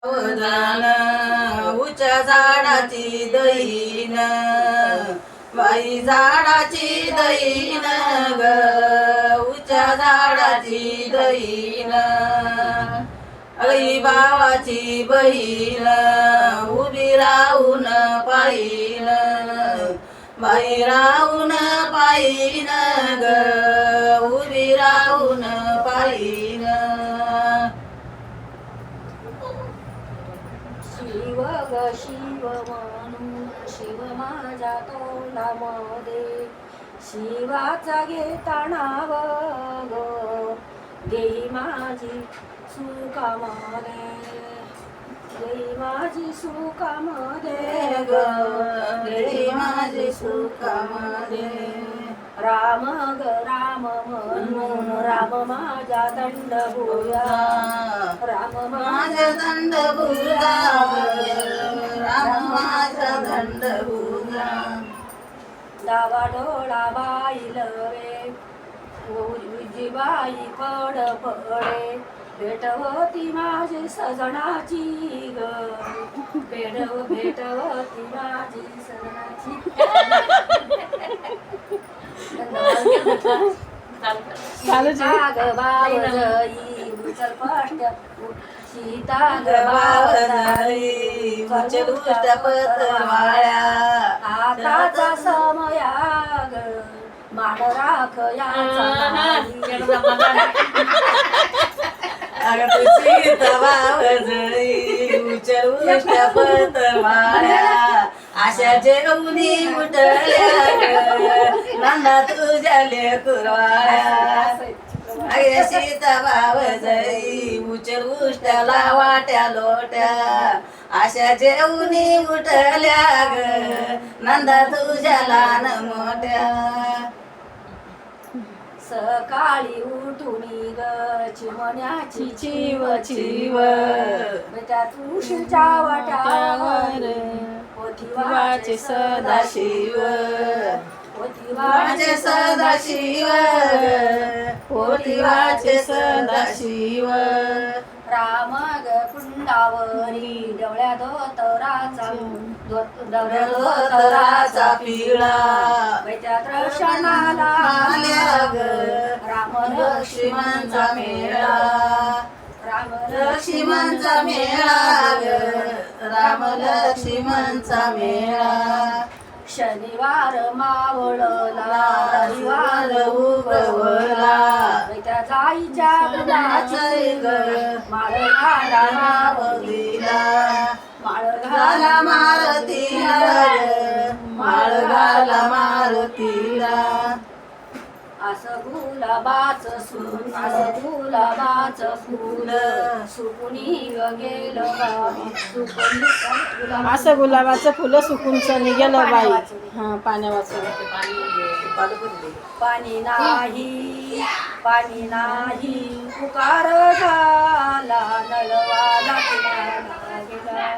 सावधान उच्च झाडाची दहीन बाई झाडाची दहीन ग उच्च झाडाची दहीन आई भावाची बहीण उभी राहून पाहिन बाई राहून पाहिन ग उभी राहून पाहिन शिव ग शिव म्हणून शिव माझ्या तोंडामध्ये शिवाचा घेता नाव ग देई माझी सुखामध्ये देई माझी सुखामध्ये ग देई माझी सुखामध्ये राम ग राम म्हणून राम माझ्या दंडभुजा राम माझ्या दंडभुजा राम माझ्या दंडभुजा डावा डोळा बाईल रे उजी बाई पड पडे भेट होती माझी सजनाची ग भेट होती माझी सजनाची सीता ग बावजई उचल पष्ट सीता ग बावजई उचल उष्ट पतवाळ्या आताचा समया ग मान राख अगं तुझी तवावजळी उचल उष्ट पतवाळ्या आशा जेवणी उठल्या नंदा तुझ्या लेकुरवाळ्या अगे सीता बावजळी उचल उष्ट्याला वाट्या लोट्या आशा जेवणी उठल्या ग नंदा तुझ्या लहान मोठ्या सकाळी उठुनी ग चिमण्याची चिव चिव त्या तुळशीच्या वाट्यावर पोथिवाचे सदाशिव पोथिवाचे सदाशिव पोथिवाचे सदाशिव राम ग कुंडावरी डवळ्या धोतराचा डवळ्या धोतराचा पिळा त्या दर्शनाला आल्या ग राम लक्ष्मणचा मेळा राम लक्ष्मणचा मेळा ग राम लक्ष्मणचा मेळा शनिवार मावळला रविवार उगवला त्या जाईच्या गुणाचे ग माळ घाला मावलीला माळ घाला मारतीला माळ घाला मारतीला असं गुलाबाच फुल सुकुनी गेलं असं गुलाबाचं फुलं सुकून सनी गेलं बाई हा पाण्या वाचून पाणी नाही पुकार झाला नळवाला पुण्याला गेला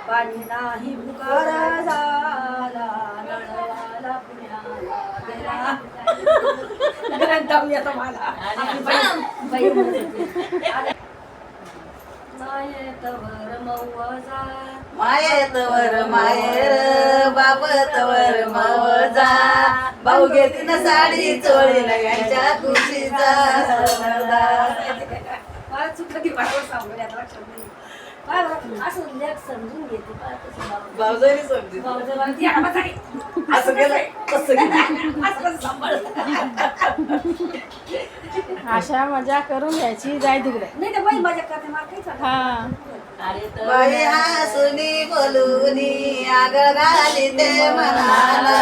पाणी नाही पुकार झाला नळवाला पुण्याला गेला दमया तुम्हाला मायेतवर मौजा मायेतवर मायेर बापतवर मवजा भाऊ घेतीन साडी चोळी यांच्या खुशीचा मला चुकलं की बाहेर सांगून आता लक्षात नाही असं लेख समजून घेते भाऊजाईने समजी असं केलं तसं अशा मजा करून घ्यायची जाय तिकडे नाही तर बाई माझ्या करते मला काही सांगा हा बाई हसुनी बोलुनी आगळ घाली ते म्हणाला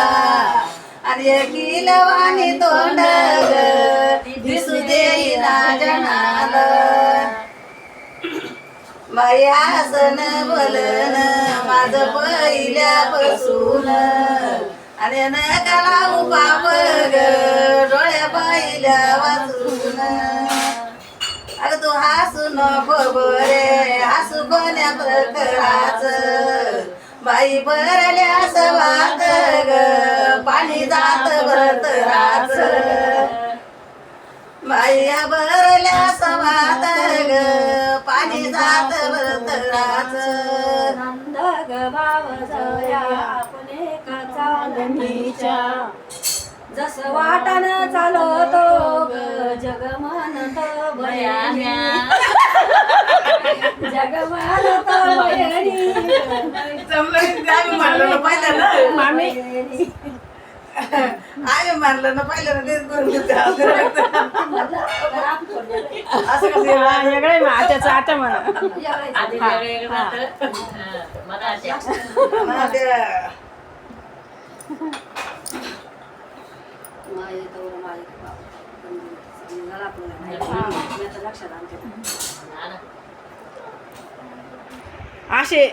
आणि किलवानी तोंड ग दिसू देईना जनाला बाई हसन बोलन माझं पहिल्यापासून आणि नकाला बाप ग डोळ्या पहिल्या वाचून अगं तू हसू नको बरे हसू कोण्या प्रकाराचं बाई भरल्या सवात ग पाणी जात भरतराच बाई भरल्या सवात ग पाणी जात भरतराचं नंद ग बावजया आपले का चालणीच्या जस वाटण चालतो ग जग म्हणत बयाण्या जग म्हणत बयाणी आम्ही म्हणलं ना पहिलं ना मामी आम्ही म्हणलं ना पहिलं ना तेच करून देते. असं कसं हा, वेगळे मग आत्याचं आता म्हणा आधी वेगळं राहतं. मला अशा. हा, ते लक्षात आमच्या असे